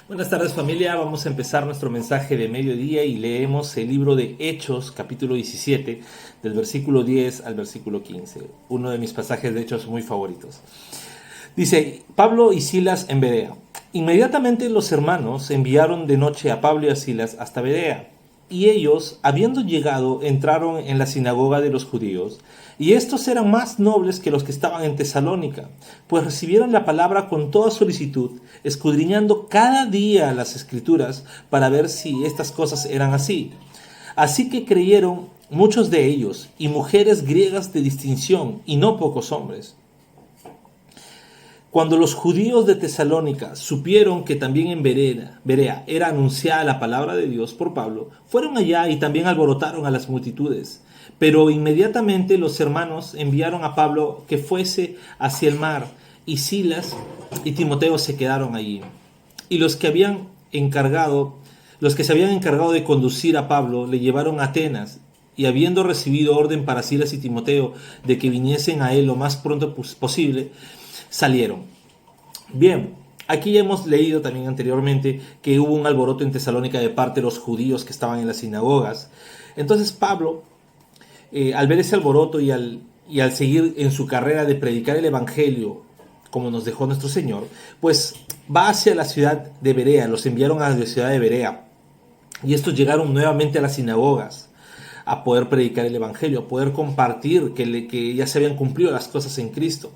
Buenas tardes familia, vamos a empezar nuestro mensaje de mediodía y leemos el libro de Hechos, capítulo 17, del versículo 10 al versículo 15, uno de mis pasajes de Hechos muy favoritos. Dice, Pablo y Silas en Berea. Inmediatamente los hermanos enviaron de noche a Pablo y a Silas hasta Berea. Y ellos, habiendo llegado, entraron en la sinagoga de los judíos, y estos eran más nobles que los que estaban en Tesalónica, pues recibieron la palabra con toda solicitud, escudriñando cada día las escrituras para ver si estas cosas eran así. Así que creyeron muchos de ellos, y mujeres griegas de distinción, y no pocos hombres. Cuando los judíos de Tesalónica supieron que también en Berea era anunciada la palabra de Dios por Pablo, fueron allá y también alborotaron a las multitudes. Pero inmediatamente los hermanos enviaron a Pablo que fuese hacia el mar, y Silas y Timoteo se quedaron allí. Y los que se habían encargado de conducir a Pablo, le llevaron a Atenas, y habiendo recibido orden para Silas y Timoteo de que viniesen a él lo más pronto posible, salieron. Bien, aquí ya hemos leído también anteriormente que hubo un alboroto en Tesalónica de parte de los judíos que estaban en las sinagogas. Entonces Pablo, al ver ese alboroto y al seguir en su carrera de predicar el Evangelio, como nos dejó nuestro Señor, pues va hacia la ciudad de Berea, los enviaron a la ciudad de Berea. Y estos llegaron nuevamente a las sinagogas a poder predicar el Evangelio, a poder compartir que ya se habían cumplido las cosas en Cristo.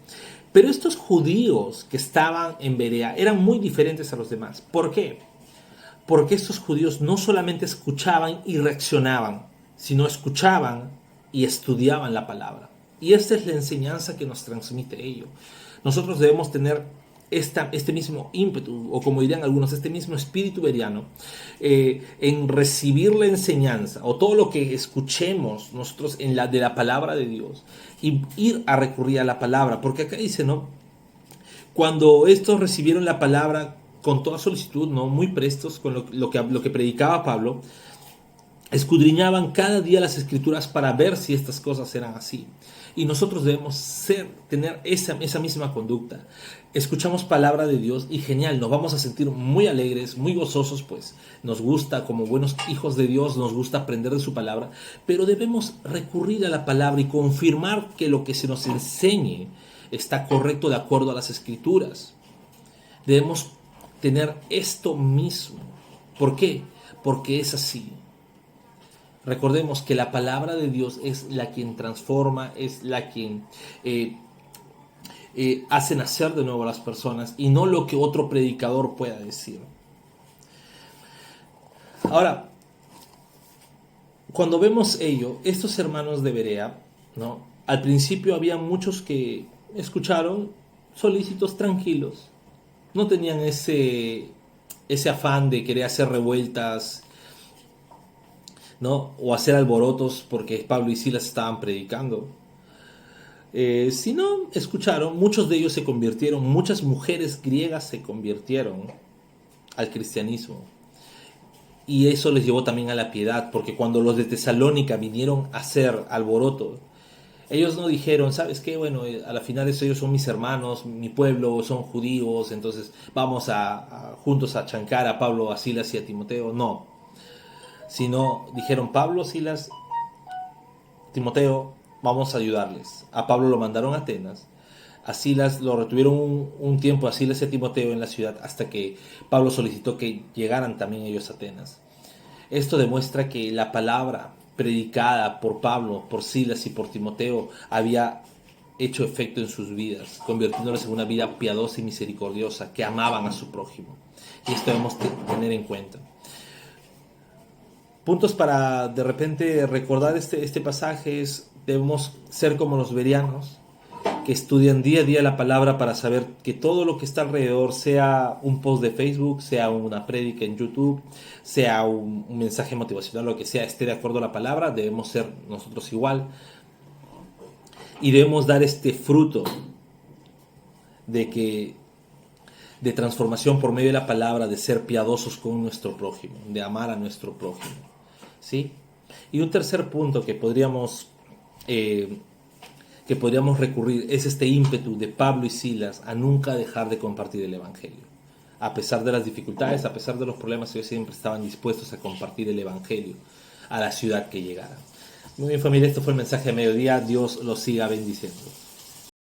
Pero estos judíos que estaban en Berea eran muy diferentes a los demás. ¿Por qué? Porque estos judíos no solamente escuchaban y reaccionaban, sino escuchaban y estudiaban la palabra. Y esta es la enseñanza que nos transmite ello. Nosotros debemos tener este mismo ímpetu, o como dirían algunos, este mismo espíritu beriano, en recibir la enseñanza o todo lo que escuchemos nosotros de la palabra de Dios, y ir a recurrir a la palabra, porque acá dice, ¿no? Cuando estos recibieron la palabra con toda solicitud, ¿no? Muy prestos con lo que predicaba Pablo, escudriñaban cada día las escrituras para ver si estas cosas eran así. Y nosotros debemos tener esa misma conducta. Escuchamos palabra de Dios y genial, nos vamos a sentir muy alegres, muy gozosos, pues nos gusta, como buenos hijos de Dios, nos gusta aprender de su palabra, pero debemos recurrir a la palabra y confirmar que lo que se nos enseñe está correcto de acuerdo a las escrituras. Debemos tener esto mismo. ¿Por qué? Porque es así. Recordemos que la palabra de Dios es la quien transforma, es la quien hace nacer de nuevo a las personas, y no lo que otro predicador pueda decir. Ahora, cuando vemos ello, estos hermanos de Berea, ¿no? Al principio había muchos que escucharon solícitos, tranquilos, no tenían ese afán de querer hacer revueltas, ¿no? O hacer alborotos porque Pablo y Silas estaban predicando. Si no escucharon, muchos de ellos se convirtieron, muchas mujeres griegas se convirtieron al cristianismo. Y eso les llevó también a la piedad, porque cuando los de Tesalónica vinieron a hacer alboroto, ellos no dijeron, ¿sabes qué? Bueno, a la final ellos son mis hermanos, mi pueblo, son judíos, entonces vamos juntos a chancar a Pablo, a Silas y a Timoteo. No, sino dijeron, Pablo, Silas, Timoteo, vamos a ayudarles. A Pablo lo mandaron a Atenas, a Silas lo retuvieron un tiempo, a Silas y a Timoteo en la ciudad, hasta que Pablo solicitó que llegaran también ellos a Atenas. Esto demuestra que la palabra predicada por Pablo, por Silas y por Timoteo había hecho efecto en sus vidas, convirtiéndoles en una vida piadosa y misericordiosa, que amaban a su prójimo. Y esto debemos tener en cuenta. Puntos para de repente recordar este pasaje es: debemos ser como los bereanos, que estudian día a día la palabra para saber que todo lo que está alrededor, sea un post de Facebook, sea una prédica en YouTube, sea un mensaje motivacional, lo que sea, esté de acuerdo a la palabra. Debemos ser nosotros igual, y debemos dar este fruto de transformación por medio de la palabra, de ser piadosos con nuestro prójimo, de amar a nuestro prójimo, ¿sí? Y un tercer punto que podríamos recurrir es este ímpetu de Pablo y Silas a nunca dejar de compartir el Evangelio. A pesar de las dificultades, a pesar de los problemas, ellos siempre estaban dispuestos a compartir el Evangelio a la ciudad que llegara. Muy bien, familia, esto fue el mensaje de mediodía. Dios los siga bendiciendo.